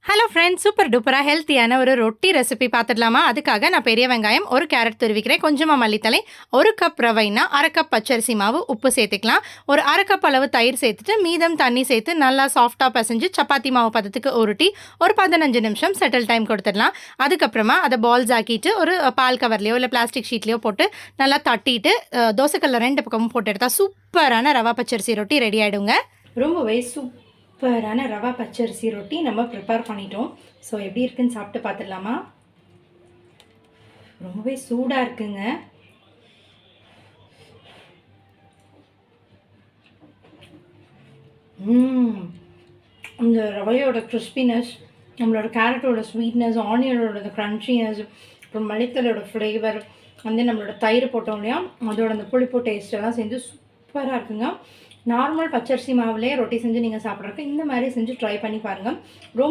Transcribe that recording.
Hello friends, super டூப்பராக ஹெல்த்தியான ஒரு ரொட்டி ரெசிபி பார்த்துடலாமா? அதுக்காக நான் பெரிய வெங்காயம், ஒரு கேரட் துருவிக்கிறேன், கொஞ்சமாக மல்லித்தலை, ஒரு கப் ரவைனா அரை கப் பச்சரிசி மாவு, உப்பு சேர்த்துக்கலாம். ஒரு அரை கப் அளவு தயிர் சேர்த்துட்டு மீதம் தண்ணி சேர்த்து நல்லா சாஃப்டாக பிசைஞ்சு சப்பாத்தி மாவு பதத்துக்கு உருட்டி ஒரு 15 நிமிஷம் செட்டில் டைம் கொடுத்துடலாம். அதுக்கப்புறமா அதை பால்ஸ் ஆக்கிட்டு ஒரு பால் கவர்லையோ இல்லை பிளாஸ்டிக் ஷீட்லையோ போட்டு நல்லா தட்டிட்டு தோசைக்கல்ல 2 பக்கமும் போட்டு எடுத்தால் சூப்பரான ரவா பச்சரிசி ரொட்டி ரெடி ஆகிடுங்க. ரொம்பவே சூப்பரான ரவா பச்சரிசி ரொட்டி நம்ம ப்ரிப்பேர் பண்ணிட்டோம். ஸோ எப்படி இருக்குன்னு சாப்பிட்டு பார்த்துடலாமா? ரொம்பவே சூடாக இருக்குங்க. இந்த ரவையோட கிறிஸ்பினஸ், நம்மளோட கேரட்டோட ஸ்வீட்னஸ், ஆனியனோட க்ரன்ச்சினஸ், அப்புறம் மல்லித்தலையோட ஃப்ளேவர் வந்து நம்மளோட தயிர் போட்டோம் இல்லையா, அதோட அந்த புளிப்பு டேஸ்ட் எல்லாம் சேர்ந்து சூப்பராக இருக்குங்க. நார்மல் பச்சரிசி மாவுலேயே ரொட்டி செஞ்சு நீங்கள் சாப்பிட்றதுக்கு இந்த மாதிரி செஞ்சு ட்ரை பண்ணி பாருங்கள். ரொம்ப